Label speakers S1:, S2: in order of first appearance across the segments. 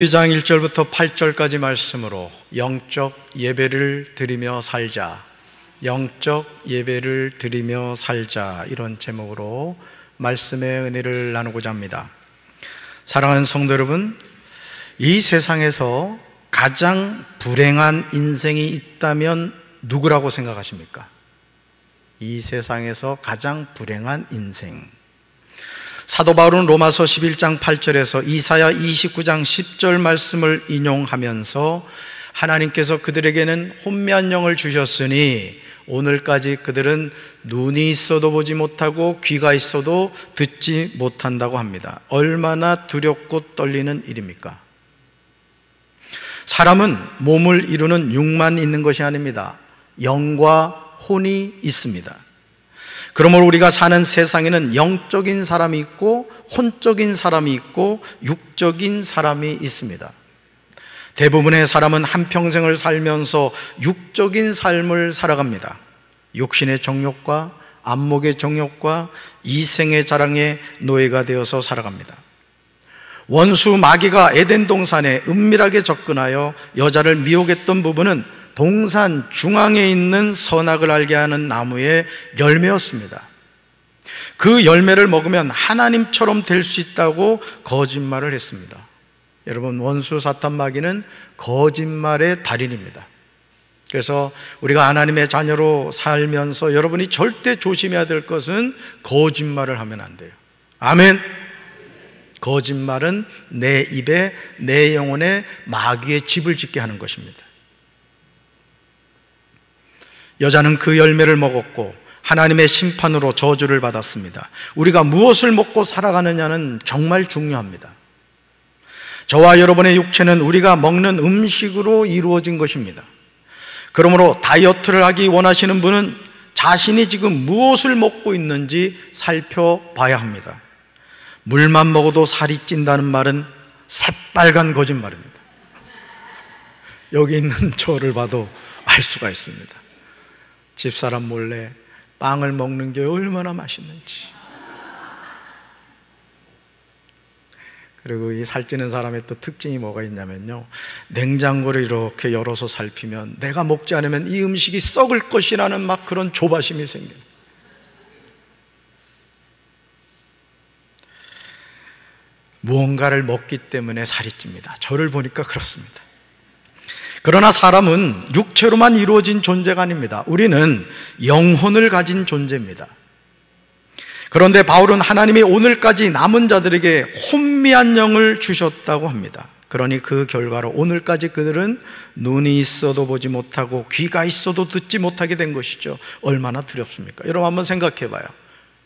S1: 2장 1절부터 8절까지 말씀으로 영적 예배를 드리며 살자, 영적 예배를 드리며 살자, 이런 제목으로 말씀의 은혜를 나누고자 합니다. 사랑하는 성도 여러분, 이 세상에서 가장 불행한 인생이 있다면 누구라고 생각하십니까? 이 세상에서 가장 불행한 인생, 사도 바울은 로마서 11장 8절에서 이사야 29장 10절 말씀을 인용하면서 하나님께서 그들에게는 혼미한 영을 주셨으니 오늘까지 그들은 눈이 있어도 보지 못하고 귀가 있어도 듣지 못한다고 합니다. 얼마나 두렵고 떨리는 일입니까? 사람은 몸을 이루는 육만 있는 것이 아닙니다. 영과 혼이 있습니다. 그러므로 우리가 사는 세상에는 영적인 사람이 있고 혼적인 사람이 있고 육적인 사람이 있습니다. 대부분의 사람은 한평생을 살면서 육적인 삶을 살아갑니다. 육신의 정욕과 안목의 정욕과 이생의 자랑의 노예가 되어서 살아갑니다. 원수 마귀가 에덴 동산에 은밀하게 접근하여 여자를 미혹했던 부분은 동산 중앙에 있는 선악을 알게 하는 나무의 열매였습니다. 그 열매를 먹으면 하나님처럼 될 수 있다고 거짓말을 했습니다. 여러분, 원수 사탄 마귀는 거짓말의 달인입니다. 그래서 우리가 하나님의 자녀로 살면서 여러분이 절대 조심해야 될 것은 거짓말을 하면 안 돼요. 아멘. 거짓말은 내 입에, 내 영혼에 마귀의 집을 짓게 하는 것입니다. 여자는 그 열매를 먹었고 하나님의 심판으로 저주를 받았습니다. 우리가 무엇을 먹고 살아가느냐는 정말 중요합니다. 저와 여러분의 육체는 우리가 먹는 음식으로 이루어진 것입니다. 그러므로 다이어트를 하기 원하시는 분은 자신이 지금 무엇을 먹고 있는지 살펴봐야 합니다. 물만 먹어도 살이 찐다는 말은 새빨간 거짓말입니다. 여기 있는 저를 봐도 알 수가 있습니다. 집사람 몰래 빵을 먹는 게 얼마나 맛있는지. 그리고 이 살찌는 사람의 또 특징이 뭐가 있냐면요, 냉장고를 이렇게 열어서 살피면 내가 먹지 않으면 이 음식이 썩을 것이라는 막 그런 조바심이 생겨요. 무언가를 먹기 때문에 살이 찝니다. 저를 보니까 그렇습니다. 그러나 사람은 육체로만 이루어진 존재가 아닙니다. 우리는 영혼을 가진 존재입니다. 그런데 바울은 하나님이 오늘까지 남은 자들에게 혼미한 영을 주셨다고 합니다. 그러니 그 결과로 오늘까지 그들은 눈이 있어도 보지 못하고 귀가 있어도 듣지 못하게 된 것이죠. 얼마나 두렵습니까? 여러분 한번 생각해 봐요.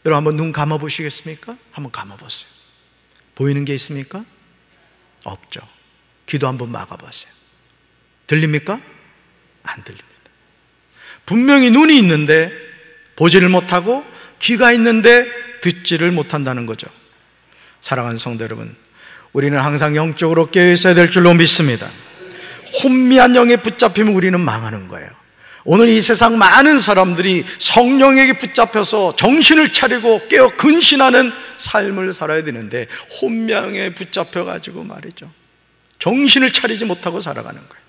S1: 여러분 한번 눈 감아 보시겠습니까? 한번 감아 보세요. 보이는 게 있습니까? 없죠. 귀도 한번 막아 보세요. 들립니까? 안 들립니다. 분명히 눈이 있는데 보지를 못하고 귀가 있는데 듣지를 못한다는 거죠. 사랑하는 성도 여러분, 우리는 항상 영적으로 깨어 있어야 될 줄로 믿습니다. 혼미한 영에 붙잡히면 우리는 망하는 거예요. 오늘 이 세상 많은 사람들이 성령에게 붙잡혀서 정신을 차리고 깨어 근신하는 삶을 살아야 되는데 혼미한 영에 붙잡혀가지고 말이죠, 정신을 차리지 못하고 살아가는 거예요.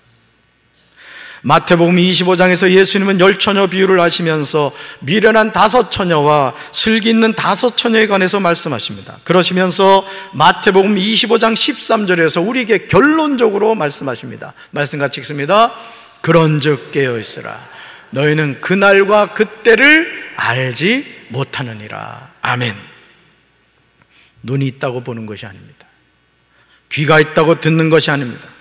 S1: 마태복음 25장에서 예수님은 10처녀 비유를 하시면서 미련한 5처녀와 슬기 있는 5처녀에 관해서 말씀하십니다. 그러시면서 마태복음 25장 13절에서 우리에게 결론적으로 말씀하십니다. 말씀 같이 읽습니다. 그런즉 깨어있으라. 너희는 그날과 그때를 알지 못하느니라. 아멘. 눈이 있다고 보는 것이 아닙니다. 귀가 있다고 듣는 것이 아닙니다.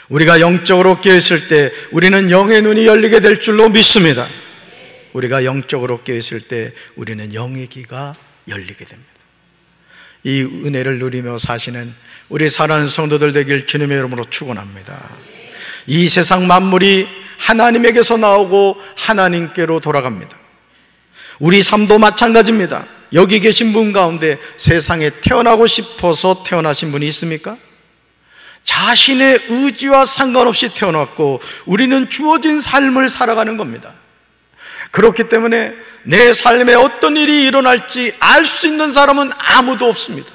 S1: 우리가 영적으로 깨어있을 때 우리는 영의 눈이 열리게 될 줄로 믿습니다. 우리가 영적으로 깨어있을 때 우리는 영의 귀가 열리게 됩니다. 이 은혜를 누리며 사시는 우리 사랑하는 성도들 되길 주님의 이름으로 축원합니다. 이 세상 만물이 하나님에게서 나오고 하나님께로 돌아갑니다. 우리 삶도 마찬가지입니다. 여기 계신 분 가운데 세상에 태어나고 싶어서 태어나신 분이 있습니까? 자신의 의지와 상관없이 태어났고 우리는 주어진 삶을 살아가는 겁니다. 그렇기 때문에 내 삶에 어떤 일이 일어날지 알 수 있는 사람은 아무도 없습니다.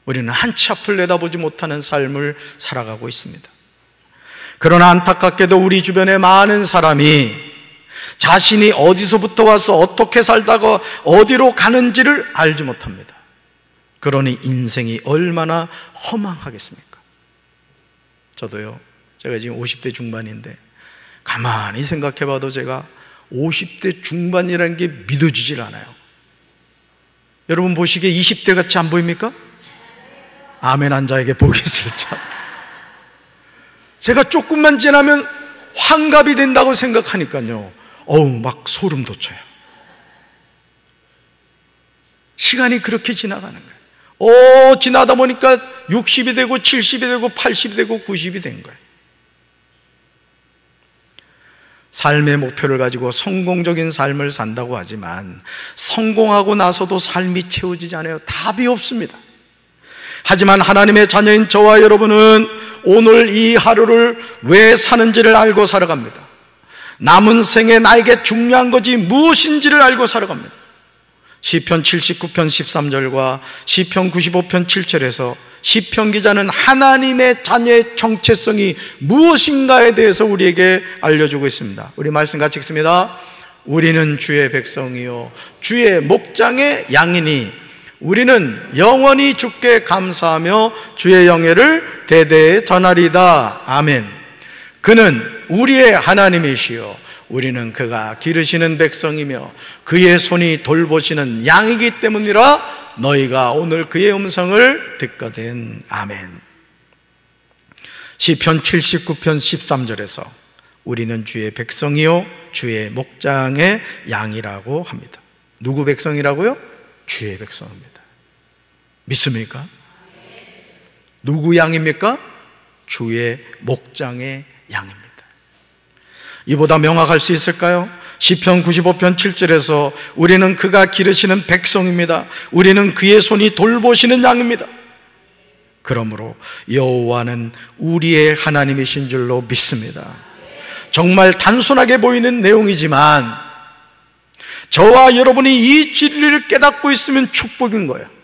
S1: 우리는 한치 앞을 내다보지 못하는 삶을 살아가고 있습니다. 그러나 안타깝게도 우리 주변에 많은 사람이 자신이 어디서부터 와서 어떻게 살다가 어디로 가는지를 알지 못합니다. 그러니 인생이 얼마나 허망하겠습니까? 저도요, 제가 지금 50대 중반인데 가만히 생각해 봐도 제가 50대 중반이라는 게 믿어지질 않아요. 여러분 보시기에 20대 같이 안 보입니까? 아멘 한 자에게 복이 있을지어다. 제가 조금만 지나면 환갑이 된다고 생각하니까요, 막 소름 돋쳐요. 시간이 그렇게 지나가는 거예요. 지나다 보니까 60이 되고 70이 되고 80이 되고 90이 된 거예요. 삶의 목표를 가지고 성공적인 삶을 산다고 하지만 성공하고 나서도 삶이 채워지지 않아요. 답이 없습니다. 하지만 하나님의 자녀인 저와 여러분은 오늘 이 하루를 왜 사는지를 알고 살아갑니다. 남은 생에 나에게 중요한 것이 무엇인지를 알고 살아갑니다. 시편 79편 13절과 시편 95편 7절에서 시편 기자는 하나님의 자녀의 정체성이 무엇인가에 대해서 우리에게 알려주고 있습니다. 우리 말씀 같이 읽습니다. 우리는 주의 백성이요 주의 목장의 양이니 우리는 영원히 주께 감사하며 주의 영예를 대대에 전하리다. 아멘. 그는 우리의 하나님이시요 우리는 그가 기르시는 백성이며 그의 손이 돌보시는 양이기 때문이라. 너희가 오늘 그의 음성을 듣거든. 아멘. 시편 79편 13절에서 우리는 주의 백성이요 주의 목장의 양이라고 합니다. 누구 백성이라고요? 주의 백성입니다. 믿습니까? 누구 양입니까? 주의 목장의 양입니다. 이보다 명확할 수 있을까요? 시편 95편 7절에서 우리는 그가 기르시는 백성입니다. 우리는 그의 손이 돌보시는 양입니다. 그러므로 여호와는 우리의 하나님이신 줄로 믿습니다. 정말 단순하게 보이는 내용이지만 저와 여러분이 이 진리를 깨닫고 있으면 축복인 거예요.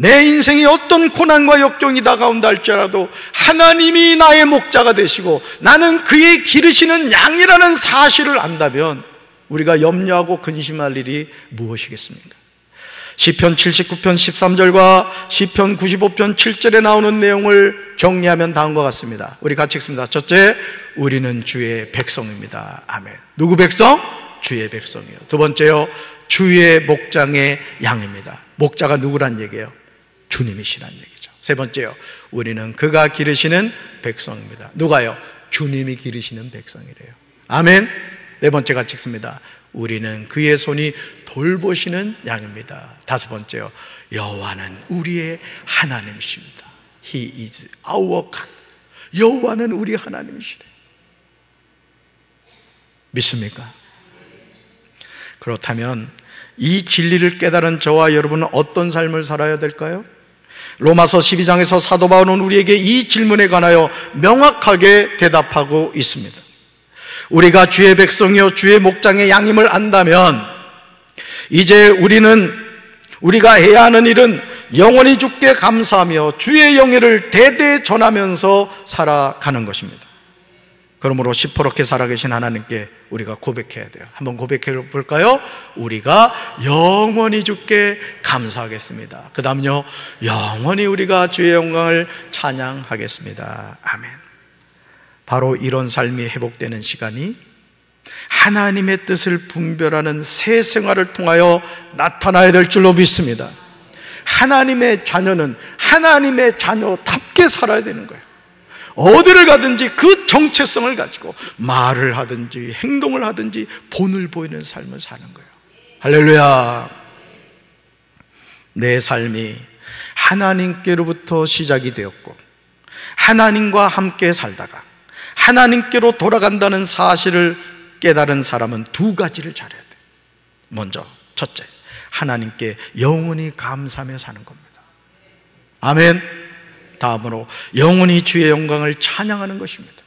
S1: 내 인생이 어떤 고난과 역경이 다가온다 할지라도 하나님이 나의 목자가 되시고 나는 그의 기르시는 양이라는 사실을 안다면 우리가 염려하고 근심할 일이 무엇이겠습니까? 시편 79편 13절과 시편 95편 7절에 나오는 내용을 정리하면 다음과 같습니다. 우리 같이 읽습니다. 첫째, 우리는 주의 백성입니다. 아멘. 누구 백성? 주의 백성이요. 두 번째요, 주의 목장의 양입니다. 목자가 누구란 얘기예요? 주님이시란 얘기죠. 세 번째요, 우리는 그가 기르시는 백성입니다. 누가요? 주님이 기르시는 백성이래요. 아멘. 네 번째 같이 읽습니다. 우리는 그의 손이 돌보시는 양입니다. 다섯 번째요, 여호와는 우리의 하나님이십니다. He is our God. 여호와는 우리 하나님이시래. 믿습니까? 그렇다면 이 진리를 깨달은 저와 여러분은 어떤 삶을 살아야 될까요? 로마서 12장에서 사도 바울은 우리에게 이 질문에 관하여 명확하게 대답하고 있습니다. 우리가 주의 백성이요 주의 목장의 양임을 안다면 이제 우리가 해야 하는 일은 영원히 주께 감사하며 주의 영예를 대대 전하면서 살아가는 것입니다. 그러므로 시퍼렇게 살아계신 하나님께 우리가 고백해야 돼요. 한번 고백해 볼까요? 우리가 영원히 주께 감사하겠습니다. 그 다음요, 영원히 우리가 주의 영광을 찬양하겠습니다. 아멘. 바로 이런 삶이 회복되는 시간이 하나님의 뜻을 분별하는 새 생활을 통하여 나타나야 될 줄로 믿습니다. 하나님의 자녀는 하나님의 자녀답게 살아야 되는 거예요. 어디를 가든지 그 정체성을 가지고 말을 하든지 행동을 하든지 본을 보이는 삶을 사는 거예요. 할렐루야. 내 삶이 하나님께로부터 시작이 되었고 하나님과 함께 살다가 하나님께로 돌아간다는 사실을 깨달은 사람은 두 가지를 잘해야 돼요. 먼저 첫째, 하나님께 영원히 감사하며 사는 겁니다. 아멘. 다음으로 영원히 주의 영광을 찬양하는 것입니다.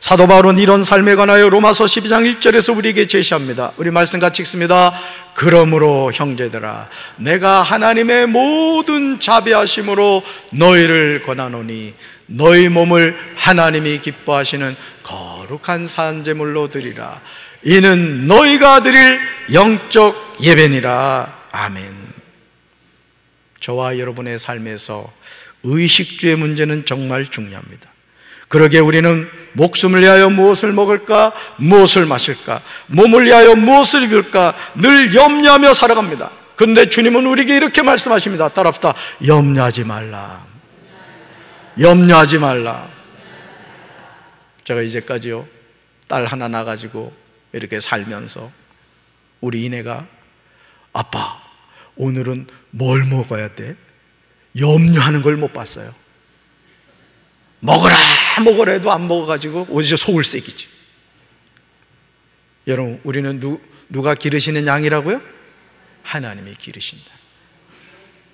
S1: 사도 바울은 이런 삶에 관하여 로마서 12장 1절에서 우리에게 제시합니다. 우리 말씀 같이 읽습니다. 그러므로 형제들아, 내가 하나님의 모든 자비하심으로 너희를 권하노니 너희 몸을 하나님이 기뻐하시는 거룩한 산제물로 드리라. 이는 너희가 드릴 영적 예배니라. 아멘. 저와 여러분의 삶에서 의식주의 문제는 정말 중요합니다. 그러기에 우리는 목숨을 위하여 무엇을 먹을까, 무엇을 마실까, 몸을 위하여 무엇을 입을까 늘 염려하며 살아갑니다. 그런데 주님은 우리에게 이렇게 말씀하십니다. 따라합시다. 염려하지 말라. 염려하지 말라. 제가 이제까지요, 딸 하나 낳아가지고 이렇게 살면서 우리 이내가 아빠, 오늘은 뭘 먹어야 돼? 염려하는 걸 못 봤어요. 먹으라 먹으라 해도 안 먹어가지고 오히려 속을 새기지. 여러분, 우리는 누가 기르시는 양이라고요? 하나님이 기르신다.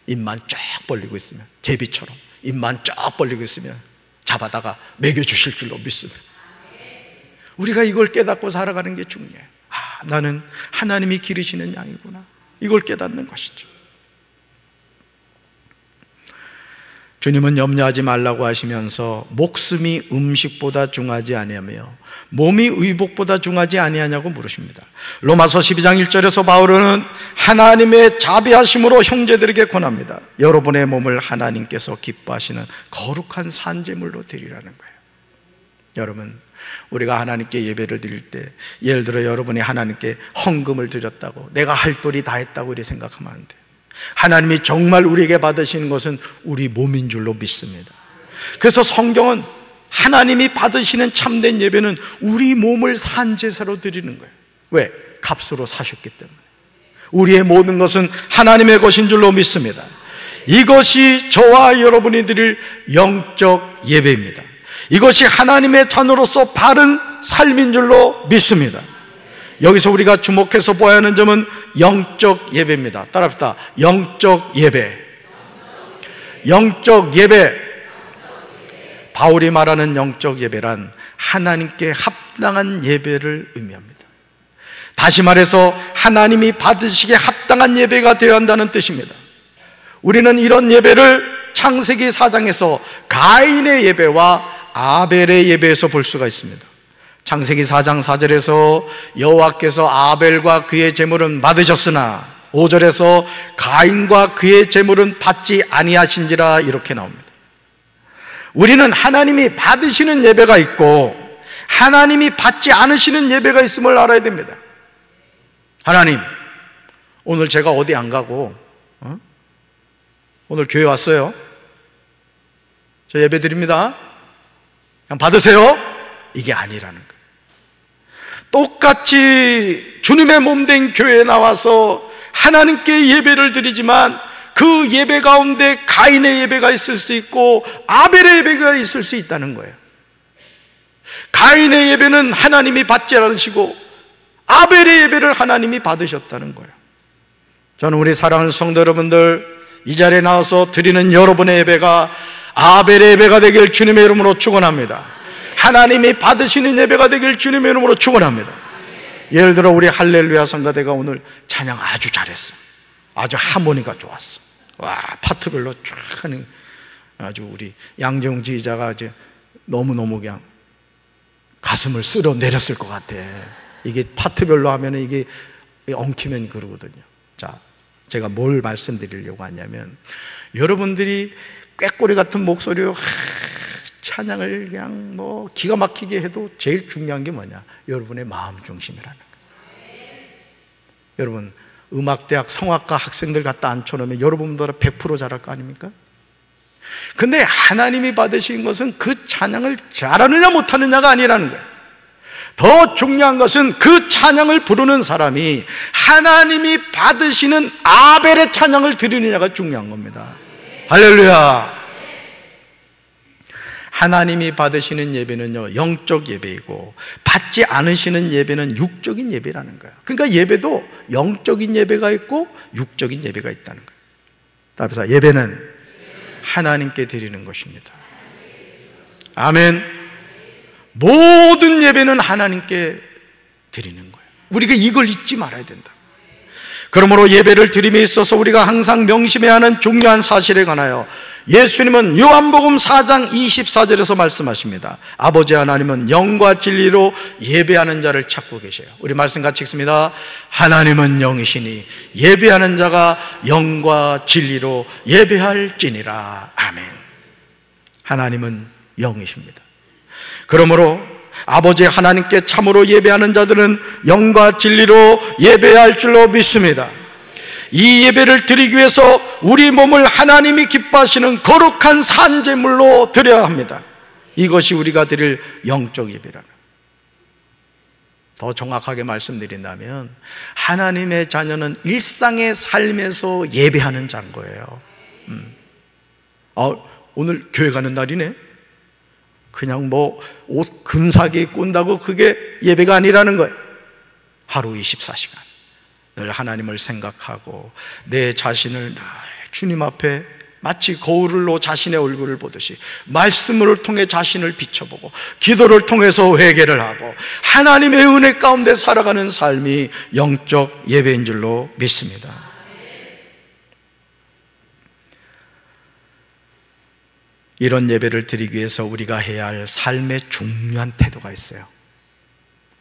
S1: 입만 쫙 벌리고 있으면, 제비처럼 입만 쫙 벌리고 있으면 잡아다가 먹여주실 줄로 믿습니다. 우리가 이걸 깨닫고 살아가는 게 중요해요. 나는 하나님이 기르시는 양이구나, 이걸 깨닫는 것이죠. 주님은 염려하지 말라고 하시면서 목숨이 음식보다 중하지 아니하며 몸이 의복보다 중하지 아니하냐고 물으십니다. 로마서 12장 1절에서 바울은 하나님의 자비하심으로 형제들에게 권합니다. 여러분의 몸을 하나님께서 기뻐하시는 거룩한 산제물로 드리라는 거예요. 여러분, 우리가 하나님께 예배를 드릴 때, 예를 들어 여러분이 하나님께 헌금을 드렸다고, 내가 할 도리 다 했다고 이렇게 생각하면 안 돼요. 하나님이 정말 우리에게 받으시는 것은 우리 몸인 줄로 믿습니다. 그래서 성경은 하나님이 받으시는 참된 예배는 우리 몸을 산제사로 드리는 거예요. 왜? 값으로 사셨기 때문에. 우리의 모든 것은 하나님의 것인 줄로 믿습니다. 이것이 저와 여러분이 드릴 영적 예배입니다. 이것이 하나님의 자녀로서 바른 삶인 줄로 믿습니다. 여기서 우리가 주목해서 보아야 하는 점은 영적 예배입니다. 따라합시다. 영적 예배. 영적 예배. 바울이 말하는 영적 예배란 하나님께 합당한 예배를 의미합니다. 다시 말해서 하나님이 받으시기에 합당한 예배가 되어야 한다는 뜻입니다. 우리는 이런 예배를 창세기 4장에서 가인의 예배와 아벨의 예배에서 볼 수가 있습니다. 창세기 4장 4절에서 여호와께서 아벨과 그의 제물은 받으셨으나 5절에서 가인과 그의 제물은 받지 아니하신지라 이렇게 나옵니다. 우리는 하나님이 받으시는 예배가 있고 하나님이 받지 않으시는 예배가 있음을 알아야 됩니다. 하나님, 오늘 제가 어디 안 가고 오늘 교회 왔어요. 저 예배 드립니다. 그냥 받으세요. 이게 아니라는 거예요. 똑같이 주님의 몸된 교회에 나와서 하나님께 예배를 드리지만 그 예배 가운데 가인의 예배가 있을 수 있고 아벨의 예배가 있을 수 있다는 거예요. 가인의 예배는 하나님이 받지 않으시고 아벨의 예배를 하나님이 받으셨다는 거예요. 저는 우리 사랑하는 성도 여러분들, 이 자리에 나와서 드리는 여러분의 예배가 아벨의 예배가 되길 주님의 이름으로 축원합니다. 하나님이 받으시는 예배가 되길 주님의 이름으로 축원합니다. 예를 들어 우리 할렐루야 성가대가 오늘 찬양 아주 잘했어. 아주 하모니가 좋았어. 와, 파트별로 쫙 하는, 아주 우리 양정 지휘자가 아주 너무너무 그냥 가슴을 쓸어 내렸을 것 같아. 이게 파트별로 하면 이게 엉키면 그러거든요. 자, 제가 뭘 말씀드리려고 하냐면, 여러분들이 꾀꼬리 같은 목소리로 찬양을 그냥 뭐 기가 막히게 해도 제일 중요한 게 뭐냐? 여러분의 마음 중심이라는 거예요. 여러분, 음악대학 성악과 학생들 갖다 앉혀놓으면 여러분보다 100% 잘할 거 아닙니까? 근데 하나님이 받으신 것은 그 찬양을 잘하느냐 못하느냐가 아니라는 거예요. 더 중요한 것은 그 찬양을 부르는 사람이 하나님이 받으시는 아벨의 찬양을 드리느냐가 중요한 겁니다. 할렐루야. 하나님이 받으시는 예배는요, 영적 예배이고 받지 않으시는 예배는 육적인 예배라는 거예요. 그러니까 예배도 영적인 예배가 있고 육적인 예배가 있다는 거예요. 따라서 예배는 하나님께 드리는 것입니다. 아멘. 모든 예배는 하나님께 드리는 거예요. 우리가 이걸 잊지 말아야 된다. 그러므로 예배를 드림에 있어서 우리가 항상 명심해야 하는 중요한 사실에 관하여 예수님은 요한복음 4장 24절에서 말씀하십니다. 아버지 하나님은 영과 진리로 예배하는 자를 찾고 계셔요. 우리 말씀 같이 읽습니다. 하나님은 영이시니 예배하는 자가 영과 진리로 예배할지니라. 아멘. 하나님은 영이십니다. 그러므로 아버지 하나님께 참으로 예배하는 자들은 영과 진리로 예배할 줄로 믿습니다. 이 예배를 드리기 위해서 우리 몸을 하나님이 기뻐하시는 거룩한 산제물로 드려야 합니다. 이것이 우리가 드릴 영적 예배라는. 더 정확하게 말씀드린다면 하나님의 자녀는 일상의 삶에서 예배하는 자인 거예요. 오늘 교회 가는 날이네. 그냥 뭐 옷 근사하게 입고 온다고 그게 예배가 아니라는 거예요. 하루 24시간 늘 하나님을 생각하고 내 자신을 늘 주님 앞에 마치 거울로 자신의 얼굴을 보듯이 말씀을 통해 자신을 비춰보고 기도를 통해서 회개를 하고 하나님의 은혜 가운데 살아가는 삶이 영적 예배인 줄로 믿습니다. 이런 예배를 드리기 위해서 우리가 해야 할 삶의 중요한 태도가 있어요.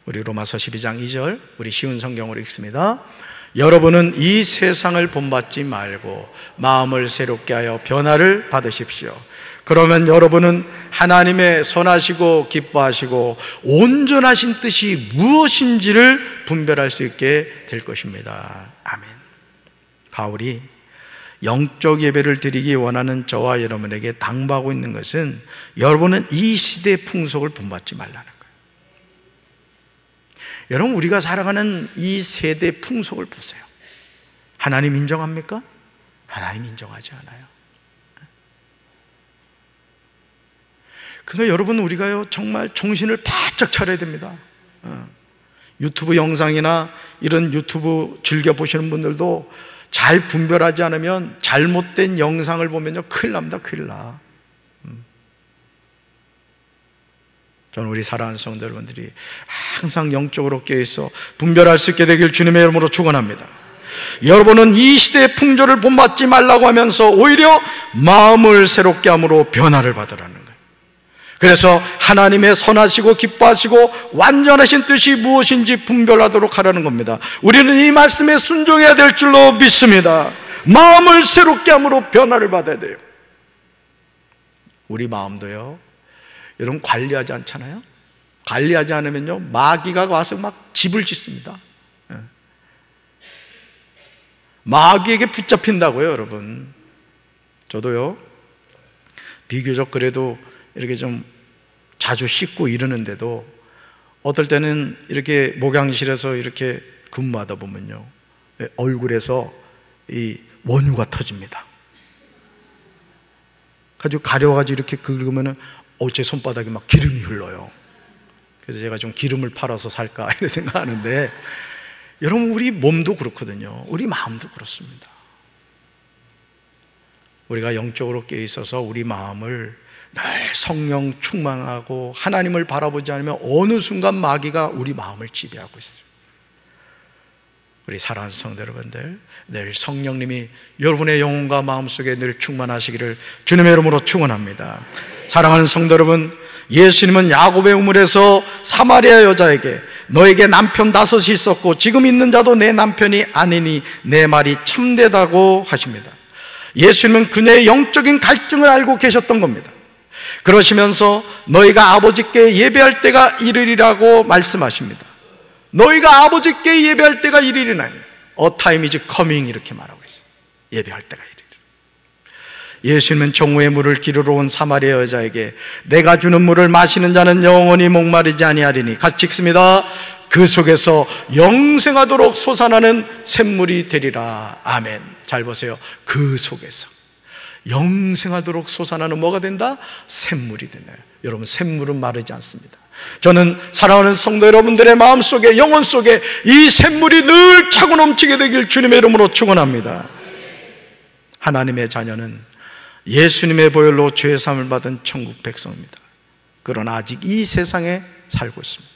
S1: 우리 로마서 12장 2절 우리 쉬운 성경으로 읽습니다. 여러분은 이 세상을 본받지 말고 마음을 새롭게 하여 변화를 받으십시오. 그러면 여러분은 하나님의 선하시고 기뻐하시고 온전하신 뜻이 무엇인지를 분별할 수 있게 될 것입니다. 아멘. 바울이 영적 예배를 드리기 원하는 저와 여러분에게 당부하고 있는 것은 여러분은 이 시대의 풍속을 본받지 말라는 거예요. 여러분, 우리가 살아가는 이 세대의 풍속을 보세요. 하나님 인정합니까? 하나님 인정하지 않아요. 그러니까 여러분, 우리가요 정말 정신을 바짝 차려야 됩니다. 유튜브 영상이나 이런 유튜브 즐겨보시는 분들도 잘 분별하지 않으면 잘못된 영상을 보면요 큰일 납니다. 큰일 나. 저는 우리 사랑하는 성도 여러분들이 항상 영적으로 깨어있어 분별할 수 있게 되길 주님의 이름으로 축원합니다. 여러분은 이 시대의 풍조를 본받지 말라고 하면서 오히려 마음을 새롭게 함으로 변화를 받으라는 거예요. 그래서 하나님의 선하시고 기뻐하시고 완전하신 뜻이 무엇인지 분별하도록 하라는 겁니다. 우리는 이 말씀에 순종해야 될 줄로 믿습니다. 마음을 새롭게 함으로 변화를 받아야 돼요. 우리 마음도요, 여러분 관리하지 않잖아요. 관리하지 않으면요 마귀가 와서 막 집을 짓습니다. 마귀에게 붙잡힌다고요. 여러분, 저도요 비교적 그래도 이렇게 좀 자주 씻고 이러는데도 어떨 때는 이렇게 목양실에서 이렇게 근무하다 보면요 얼굴에서 이 원유가 터집니다. 가지고 가려가지고 이렇게 긁으면은 제 손바닥에 막 기름이 흘러요. 그래서 제가 좀 기름을 팔아서 살까 이런 생각하는데, 여러분 우리 몸도 그렇거든요. 우리 마음도 그렇습니다. 우리가 영적으로 깨어 있어서 우리 마음을 늘 성령 충만하고 하나님을 바라보지 않으면 어느 순간 마귀가 우리 마음을 지배하고 있어요. 우리 사랑하는 성도 여러분들, 늘 성령님이 여러분의 영혼과 마음속에 늘 충만하시기를 주님의 이름으로 축원합니다. 사랑하는 성도 여러분, 예수님은 야곱의 우물에서 사마리아 여자에게 너에게 남편 5이 있었고 지금 있는 자도 내 남편이 아니니 내 말이 참되다고 하십니다. 예수님은 그녀의 영적인 갈증을 알고 계셨던 겁니다. 그러시면서 너희가 아버지께 예배할 때가 이르리라고 말씀하십니다. 너희가 아버지께 예배할 때가 이르리나니 A time is coming 이렇게 말하고 있어요. 예배할 때가 이르리라. 예수님은 정오의 물을 기르러 온 사마리아 여자에게 내가 주는 물을 마시는 자는 영원히 목마르지 아니하리니, 같이 읽습니다. 그 속에서 영생하도록 솟아나는 샘물이 되리라. 아멘. 잘 보세요. 그 속에서 영생하도록 솟아나는 뭐가 된다? 샘물이 되네요. 여러분, 샘물은 마르지 않습니다. 저는 사랑하는 성도 여러분들의 마음속에, 영혼 속에 이 샘물이 늘 차고 넘치게 되길 주님의 이름으로 축원합니다. 하나님의 자녀는 예수님의 보혈로 죄 사함을 받은 천국 백성입니다. 그러나 아직 이 세상에 살고 있습니다.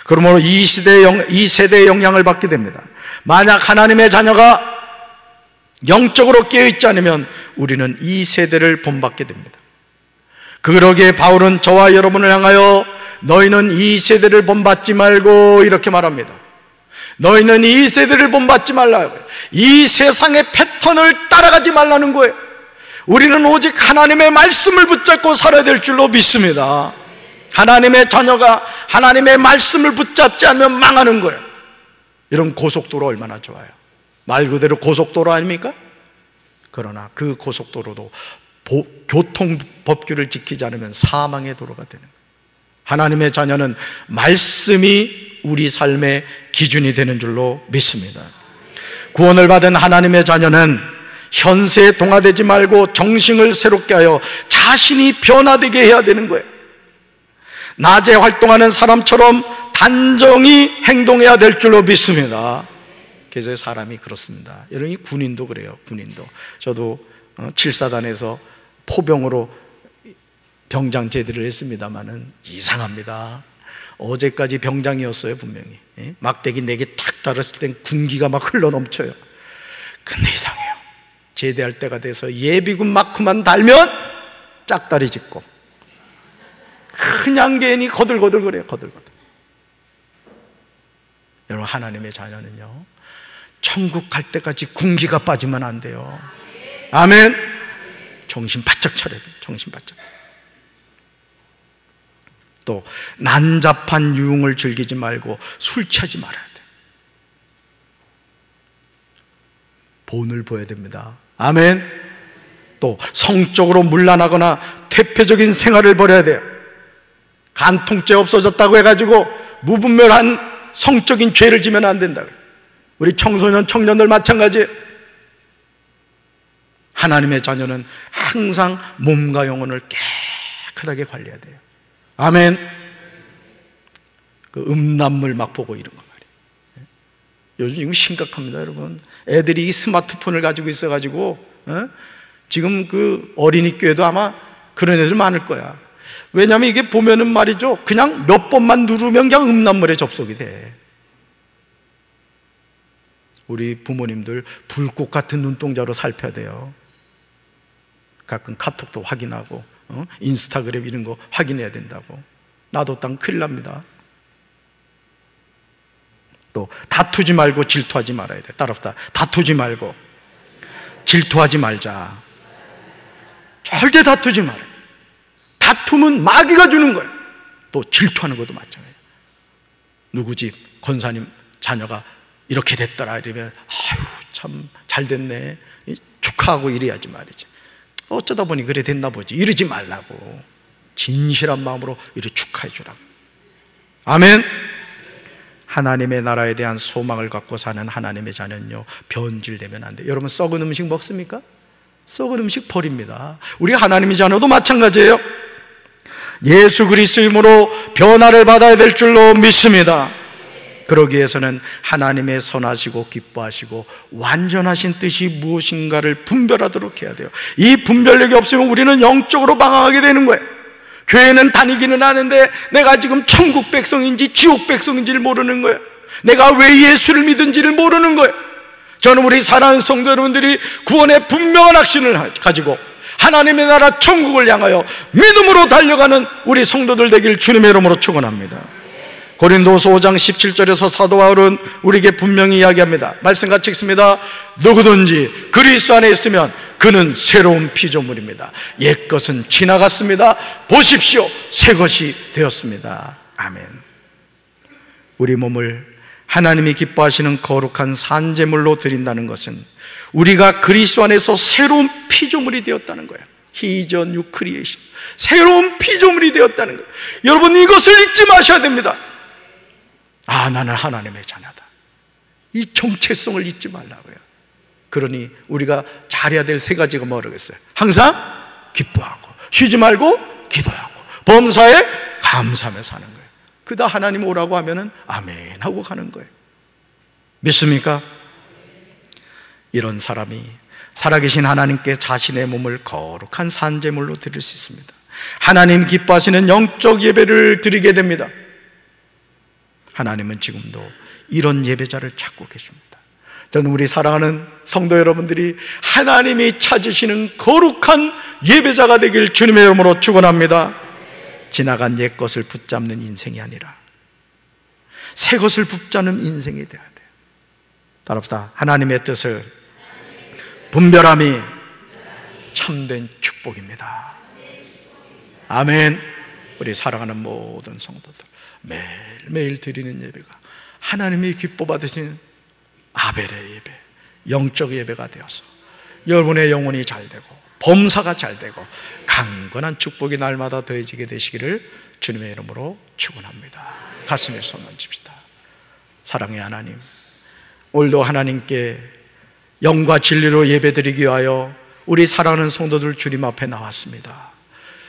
S1: 그러므로 이 세대의 영향을 받게 됩니다. 만약 하나님의 자녀가 영적으로 깨어있지 않으면 우리는 이 세대를 본받게 됩니다. 그러기에 바울은 저와 여러분을 향하여 너희는 이 세대를 본받지 말고 이렇게 말합니다. 너희는 이 세대를 본받지 말라고. 이 세상의 패턴을 따라가지 말라는 거예요. 우리는 오직 하나님의 말씀을 붙잡고 살아야 될 줄로 믿습니다. 하나님의 자녀가 하나님의 말씀을 붙잡지 않으면 망하는 거예요. 이런 고속도로 얼마나 좋아요. 말 그대로 고속도로 아닙니까? 그러나 그 고속도로도 교통법규를 지키지 않으면 사망의 도로가 되는 거예요. 하나님의 자녀는 말씀이 우리 삶의 기준이 되는 줄로 믿습니다. 구원을 받은 하나님의 자녀는 현세에 동화되지 말고 정신을 새롭게 하여 자신이 변화되게 해야 되는 거예요. 낮에 활동하는 사람처럼 단정히 행동해야 될 줄로 믿습니다. 그래서 사람이 그렇습니다. 여러분, 이 군인도 그래요. 군인도. 저도 7사단에서 포병으로 병장 제대를 했습니다마는 이상합니다. 어제까지 병장이었어요, 분명히. 막대기 4개 탁 달았을 땐 군기가 막 흘러넘쳐요. 근데 이상해요. 제대할 때가 돼서 예비군 마크만 달면 짝다리 짚고 그냥 괜히 거들거들 그래요. 거들거들. 여러분, 하나님의 자녀는요, 천국 갈 때까지 군기가 빠지면 안 돼요. 아멘. 정신 바짝 차려야 돼요. 정신 바짝. 또 난잡한 유흥을 즐기지 말고 술 취하지 말아야 돼요. 본을 보여야 됩니다. 아멘. 또 성적으로 문란하거나 퇴폐적인 생활을 벌여야 돼요. 간통죄 없어졌다고 해가지고 무분별한 성적인 죄를 지면 안 된다고요. 우리 청소년, 청년들 마찬가지예요. 하나님의 자녀는 항상 몸과 영혼을 깨끗하게 관리해야 돼요. 아멘. 그 음란물 막 보고 이런 거 말이에요. 요즘 이거 심각합니다, 여러분. 애들이 스마트폰을 가지고 있어가지고 지금 그 어린이 교회도 아마 그런 애들 많을 거야. 왜냐하면 이게 보면은 말이죠, 그냥 몇 번만 누르면 그냥 음란물에 접속이 돼. 우리 부모님들 불꽃 같은 눈동자로 살펴야 돼요. 가끔 카톡도 확인하고 인스타그램 이런 거 확인해야 된다고. 놔뒀다면 큰일 납니다. 또 다투지 말고 질투하지 말아야 돼. 따라합시다. 다투지 말고 질투하지 말자. 절대 다투지 말아요. 다툼은 마귀가 주는 거예요. 또 질투하는 것도 마찬가지예요. 누구 집 권사님 자녀가 이렇게 됐더라 이러면 아유 참 잘 됐네 축하하고 이래야지 말이지. 어쩌다 보니 그래 됐나 보지 이러지 말라고. 진실한 마음으로 이렇게 축하해 주라고. 아멘. 하나님의 나라에 대한 소망을 갖고 사는 하나님의 자녀는요, 변질되면 안 돼요. 여러분, 썩은 음식 먹습니까? 썩은 음식 버립니다. 우리 하나님의 자녀도 마찬가지예요. 예수 그리스도의 이름으로 변화를 받아야 될 줄로 믿습니다. 그러기 위해서는 하나님의 선하시고 기뻐하시고 완전하신 뜻이 무엇인가를 분별하도록 해야 돼요. 이 분별력이 없으면 우리는 영적으로 방황하게 되는 거예요. 교회는 다니기는 하는데 내가 지금 천국 백성인지 지옥 백성인지를 모르는 거예요. 내가 왜 예수를 믿은지를 모르는 거예요. 저는 우리 사랑하는 성도 여러분들이 구원의 분명한 확신을 가지고 하나님의 나라 천국을 향하여 믿음으로 달려가는 우리 성도들 되길 주님의 이름으로 축원합니다. 고린도서 5장 17절에서 사도 바울은 우리에게 분명히 이야기합니다. 말씀 같이 읽습니다. 누구든지 그리스도 안에 있으면 그는 새로운 피조물입니다. 옛것은 지나갔습니다. 보십시오, 새것이 되었습니다. 아멘. 우리 몸을 하나님이 기뻐하시는 거룩한 산제물로 드린다는 것은 우리가 그리스도 안에서 새로운 피조물이 되었다는 거예요. He is a new creation. 새로운 피조물이 되었다는 거예요. 여러분, 이것을 잊지 마셔야 됩니다. 아, 나는 하나님의 자녀다. 이 정체성을 잊지 말라고요. 그러니 우리가 잘해야 될 3가지가 뭐라겠어요? 항상 기뻐하고 쉬지 말고 기도하고 범사에 감사하며 사는 거예요. 그다 하나님 오라고 하면은 아멘 하고 가는 거예요. 믿습니까? 이런 사람이 살아계신 하나님께 자신의 몸을 거룩한 산제물로 드릴 수 있습니다. 하나님 기뻐하시는 영적 예배를 드리게 됩니다. 하나님은 지금도 이런 예배자를 찾고 계십니다. 저는 우리 사랑하는 성도 여러분들이 하나님이 찾으시는 거룩한 예배자가 되길 주님의 이름으로 축원합니다. 지나간 옛 것을 붙잡는 인생이 아니라 새 것을 붙잡는 인생이 되어야 돼요. 따라합시다. 하나님의 뜻을 분별함이 참된 축복입니다. 아멘. 우리 사랑하는 모든 성도들, 매일매일 드리는 예배가 하나님이 기뻐 받으신 아벨의 예배, 영적 예배가 되어서 여러분의 영혼이 잘 되고 범사가 잘 되고 강건한 축복이 날마다 더해지게 되시기를 주님의 이름으로 축원합니다. 가슴에 손 얹읍시다. 사랑의 하나님, 오늘도 하나님께 영과 진리로 예배드리기 위하여 우리 사랑하는 성도들 주님 앞에 나왔습니다.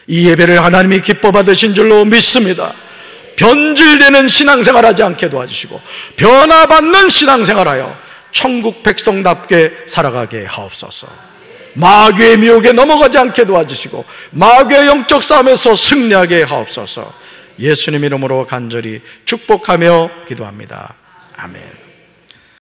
S1: 이 예배를 하나님이 기뻐 받으신 줄로 믿습니다. 변질되는 신앙생활하지 않게 도와주시고 변화받는 신앙생활하여 천국 백성답게 살아가게 하옵소서. 마귀의 미혹에 넘어가지 않게 도와주시고 마귀의 영적 싸움에서 승리하게 하옵소서. 예수님 이름으로 간절히 축복하며 기도합니다. 아멘.